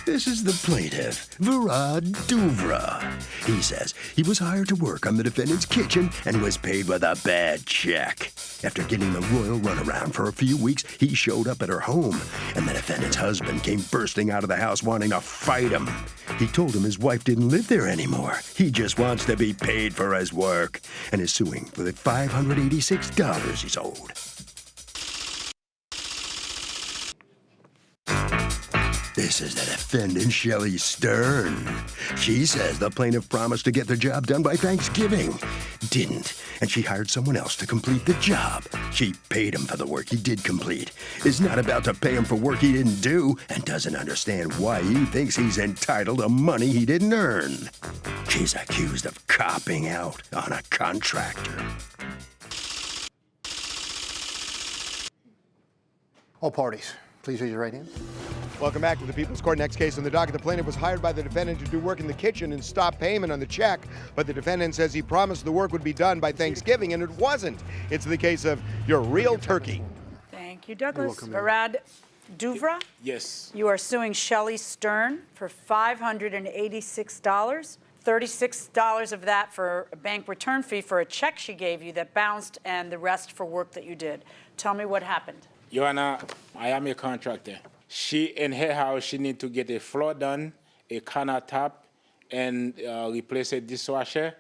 This is the plaintiff, Virad Duvra. He says he was hired to work on the defendant's kitchen and was paid with a bad check. After getting the royal runaround for a few weeks, he showed up at her home, and the defendant's husband came bursting out of the house wanting to fight him. He told him his wife didn't live there anymore. He just wants to be paid for his work and is suing for the $586 he's owed. This is the defendant, Shelley Stern. She says the plaintiff promised to get the job done by Thanksgiving. Didn't, and she hired someone else to complete the job. She paid him for the work he did complete, is not about to pay him for work he didn't do, and doesn't understand why he thinks he's entitled to money he didn't earn. She's accused of copping out on a contractor. All parties, please raise your right hand. Welcome back to the People's Court. Next case on the docket. The plaintiff was hired by the defendant to do work in the kitchen and stop payment on the check, but the defendant says he promised the work would be done by Thanksgiving, and it wasn't. It's the case of your real turkey. Thank you, Douglas. Virad Duvra? Yes. You are suing Shelley Stern for $586. $36 of that for a bank return fee for a check she gave you that bounced, and the rest for work that you did. Tell me what happened. Your Honor, I am a contractor. In her house, she need to get a floor done, a countertop, and replace a dishwasher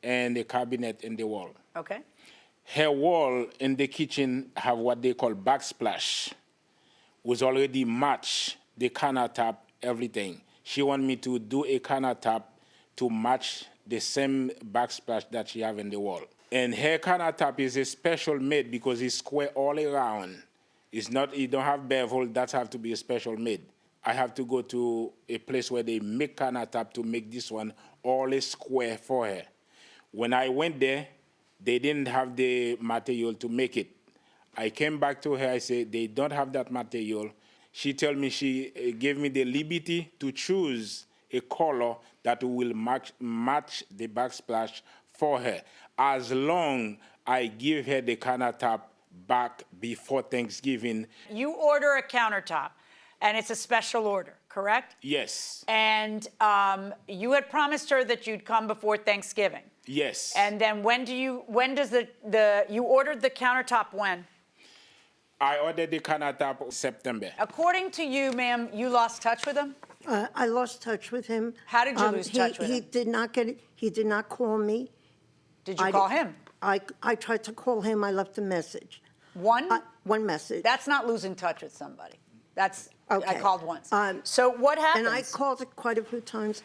and a cabinet in the wall. Okay. Her wall in the kitchen have what they call backsplash, was already match the countertop, everything. She want me to do a countertop to match the same backsplash that she have in the wall. And her countertop is a special made because it's square all around. It's not, you don't have bevel, that have to be a special made. I have to go to a place where they make countertop to make this one all a square for her. When I went there, they didn't have the material to make it. I came back to her, I said, they don't have that material. She told me she gave me the liberty to choose a color that will match the backsplash for her, as long I give her the countertop back before Thanksgiving. You order a countertop, and it's a special order, correct? Yes. And you had promised her that you'd come before Thanksgiving. Yes. And then you ordered the countertop when? I ordered the countertop September. According to you, ma'am, you lost touch with him? I lost touch with him. How did you lose touch with him? He did not get it. He did not call me. Did you call him? I tried to call him. I left a message. One? One message. That's not losing touch with somebody. That's, okay. I called once. So what happens? And I called it quite a few times.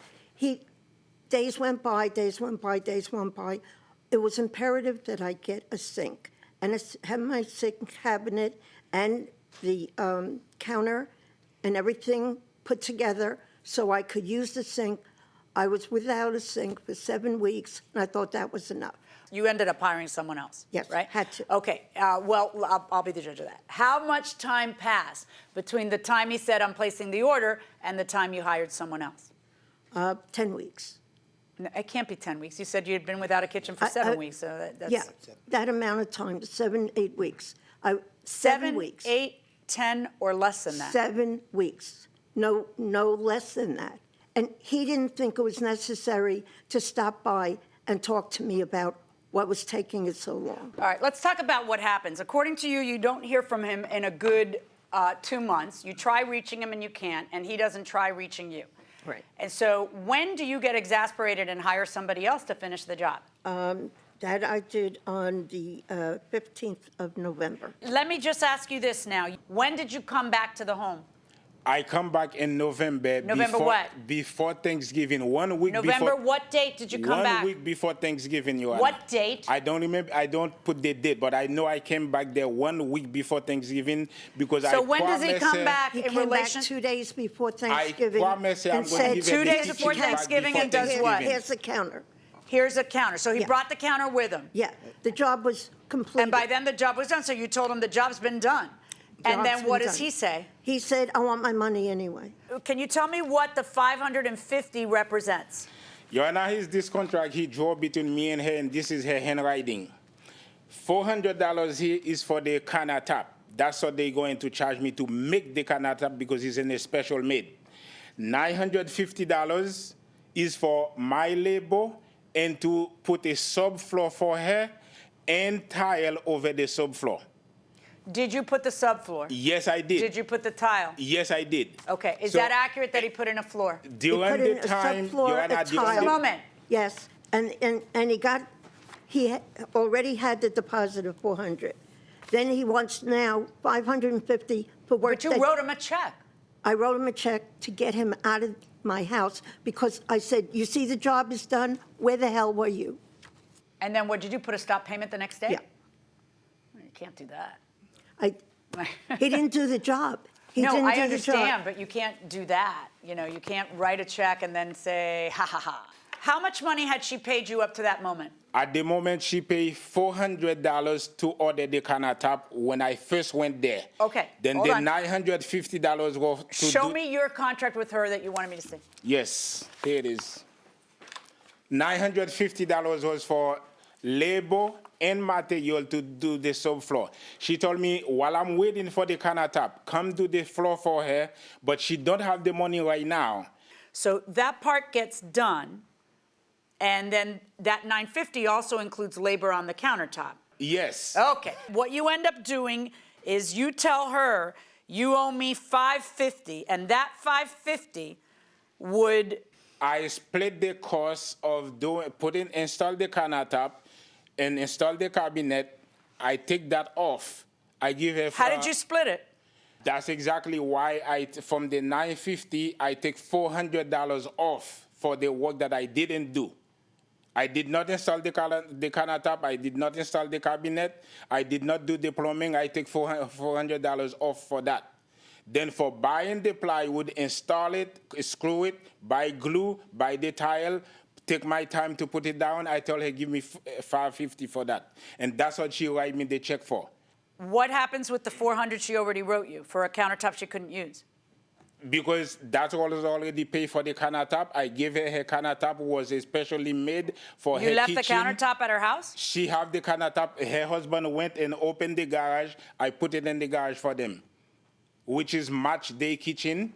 Days went by, days went by, days went by. It was imperative that I get a sink and have my sink cabinet and the counter and everything put together so I could use the sink. I was without a sink for 7 weeks, and I thought that was enough. You ended up hiring someone else, yes, right? Had to. Okay, well, I'll be the judge of that. How much time passed between the time he said, I'm placing the order, and the time you hired someone else? 10 weeks. No, it can't be 10 weeks. You said you had been without a kitchen for 7 weeks, so that's... Yeah, that amount of time, 7, 8 weeks. 7 weeks. 8, 10, or less than that? 7 weeks. No less than that. And he didn't think it was necessary to stop by and talk to me about what was taking it so long. All right, let's talk about what happens. According to you, you don't hear from him in a good 2 months. You try reaching him and you can't, and he doesn't try reaching you. Right. And so when do you get exasperated and hire somebody else to finish the job? That I did on the 15th of November. Let me just ask you this now. When did you come back to the home? I come back in November. November what? Before Thanksgiving, 1 week before. November, what date did you come back? 1 week before Thanksgiving, Your Honor. What date? I don't remember. I don't put the date, but I know I came back there 1 week before Thanksgiving because I So when does he come her, back He in came relation? back 2 days before Thanksgiving. I promise you I'm and going to said, give her 2 the days kitchen before back Thanksgiving before and does what? Here's the counter. Here's a counter. So he Yeah. brought the counter with him. Yeah, the job was completed. And by then the job was done, so you told him the job's been done. And then Job's what been does done. he say? He said, I want my money anyway. Can you tell me what the 550 represents? Your Honor, this contract he drew between me and her, and this is her handwriting. $400 here is for the countertop. That's what they're going to charge me to make the countertop because it's in a special made. $950 is for my labor and to put a subfloor for her and tile over the subfloor. Did you put the subfloor? Yes, I did. Did you put the tile? Yes, I did. Okay. Is So, that accurate that he put in a floor? During put in the a time, subfloor, Your a Honor, tile. Just a during the, moment. Yes, he already had the deposit of 400. Then he wants now 550 for work. But you wrote him a check. I wrote him a check to get him out of my house because I said, you see the job is done, where the hell were you? And then what did you put a stop payment the next day? Yeah. You can't do that. He didn't do the job. He No, didn't I do understand, the job. but you can't do that. You know, you can't write a check and then say, ha, ha, ha. How much money had she paid you up to that moment? at the moment, she paid $400 to order the countertop when I first went there. Okay, Then hold the on. $950 was to Show me your contract with her that you wanted me to see. Yes, here it is. $950 was for labor and material to do the subfloor. She told me, while I'm waiting for the countertop, come do the floor for her, but she don't have the money right now. So that part gets done, and then that $950 also includes labor on the countertop. Yes. Okay. What you end up doing is you tell her you owe me $550, and that $550 would. I split the cost of install the countertop and install the cabinet. I take that off. I give her. How did you split it? That's exactly why from the $950, I take $400 off for the work that I didn't do. I did not install the countertop. I did not install the cabinet. I did not do the plumbing. I take $400 off for that. Then for buying the plywood, install it, screw it, buy glue, buy the tile, take my time to put it down. I tell her, give me $550 for that. And that's what she write me the check for. What happens with the $400 she already wrote you for a countertop she couldn't use? Because that was already paid for the countertop. I gave her countertop, was especially made for her kitchen. You left the countertop at her house? She have the countertop. Her husband went and opened the garage. I put it in the garage for them, which is match day kitchen.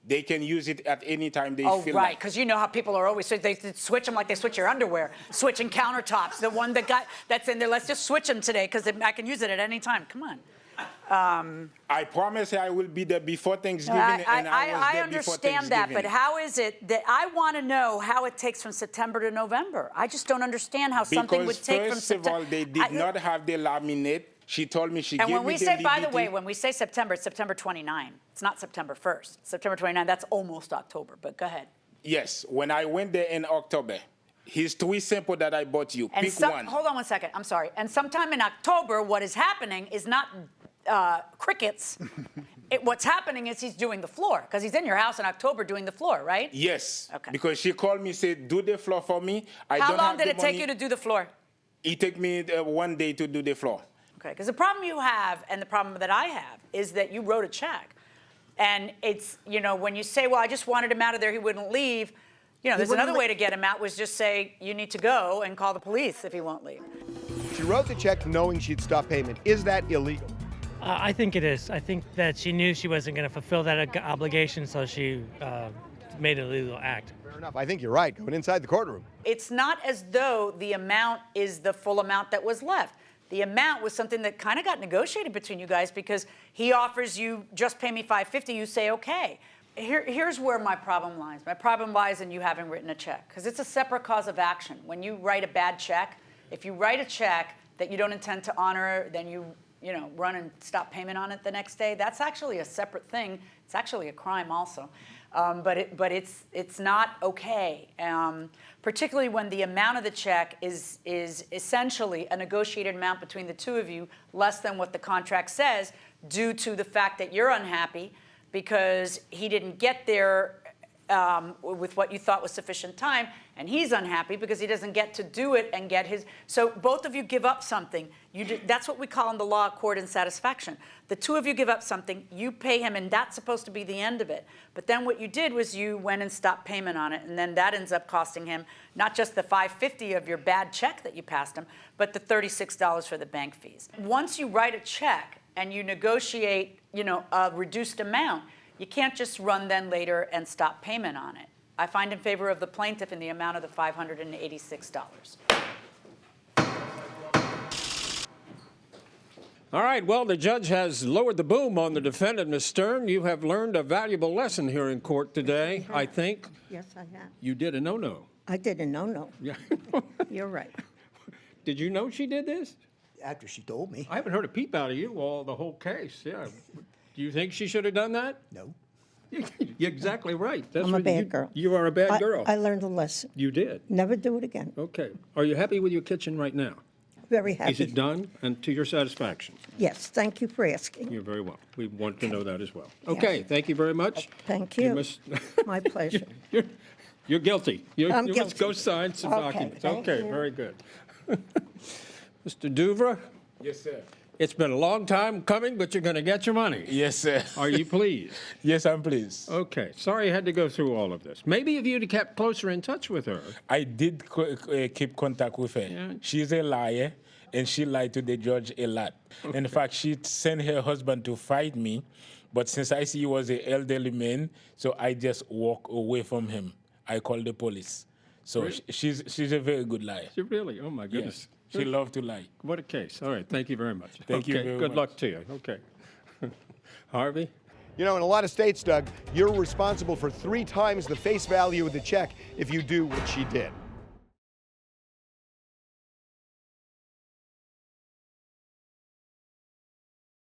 They can use it at any time they feel like. Oh, right, because you know how people are always, they switch them like they switch your underwear, switching countertops. The one that's in there, let's just switch them today because I can use it at any time. Come on. I promise her I will be there before Thanksgiving, and I was there before Thanksgiving. I understand that, but how is it that I want to know how it takes from September to November? I just don't understand how something would take from September. Because first of all, they did not have the laminate. She told me she gave me the And when we say, by the DBT. way, when we say September, it's September 29. It's not September 1st. September 29, that's almost October, but go ahead. Yes, when I went there in October, here's 3 samples that I bought you. And Pick one. Hold on one second, I'm sorry. And sometime in October, what is happening is not crickets. What's happening is he's doing the floor, because he's in your house in October doing the floor, right? Yes, Okay. because she called me, said, do the floor for me. How long did it take you to do the floor? It took me 1 day to do the floor. Okay, because the problem you have and the problem that I have is that you wrote a check. And it's, you know, when you say, well, I just wanted him out of there, he wouldn't leave, you know, there's another way to get him out was just say, you need to go and call the police if he won't leave. She wrote the check knowing she'd stop payment. Is that illegal? I think it is. I think that she knew she wasn't going to fulfill that obligation, so she made an illegal act. Fair enough. I think you're right. Going inside the courtroom. It's not as though the amount is the full amount that was left. The amount was something that kind of got negotiated between you guys because he offers you, just pay me $550, you say, okay. Here's where my problem lies. My problem lies in you having written a check, because it's a separate cause of action. When you write a bad check, if you write a check that you don't intend to honor, then you run and stop payment on it the next day, that's actually a separate thing. It's actually a crime also. But it's not okay, particularly when the amount of the check is essentially a negotiated amount between the two of you, less than what the contract says, due to the fact that you're unhappy because he didn't get there with what you thought was sufficient time, and he's unhappy because he doesn't get to do it and get his. So both of you give up something. That's what we call in the law accord and satisfaction. The two of you give up something, you pay him, and that's supposed to be the end of it. But then what you did was you went and stopped payment on it, and then that ends up costing him not just the $550 of your bad check that you passed him, but the $36 for the bank fees. Once you write a check and you negotiate, a reduced amount, You can't just run then later and stop payment on it. I find in favor of the plaintiff in the amount of the $586. All right, well, the judge has lowered the boom on the defendant, Ms. Stern. You have learned a valuable lesson here in court today, I think. Yes, I have. You did a no-no. I did a no-no. Yeah. You're right. Did you know she did this? After she told me. I haven't heard a peep out of you all the whole case, yeah. Do you think she should have done that? No. You're exactly right. That's I'm a what bad girl. You are a bad girl. I learned a lesson. You did. Never do it again. Okay. Are you happy with your kitchen right now? Very happy. Is it done and to your satisfaction? Yes, thank you for asking. You're very well. We want to know that as well. Okay, thank you very much. Thank you. must- My pleasure. You're guilty. You I'm must guilty. go sign some Okay, documents. thank Okay, you. very good. Mr. Duvra, Yes, sir. it's been a long time coming, but you're going to get your money. Yes, sir. Are you pleased? Yes, I'm pleased. Okay, sorry you had to go through all of this. Maybe if you'd kept closer in touch with her. I did keep contact with her. Yeah. She's a liar, and she lied to the judge a lot. In fact, she sent her husband to fight me, but since I see he was an elderly man, so I just walk away from him. I called the police. So Really? she's a very good liar. You really? Oh, my goodness. Yes. She loves to lie. What a case. All right, thank you very much. Thank you Okay, very good much. luck to you. Okay. Harvey? You know, in a lot of states, Doug, you're responsible for 3 times the face value of the check if you do what she did.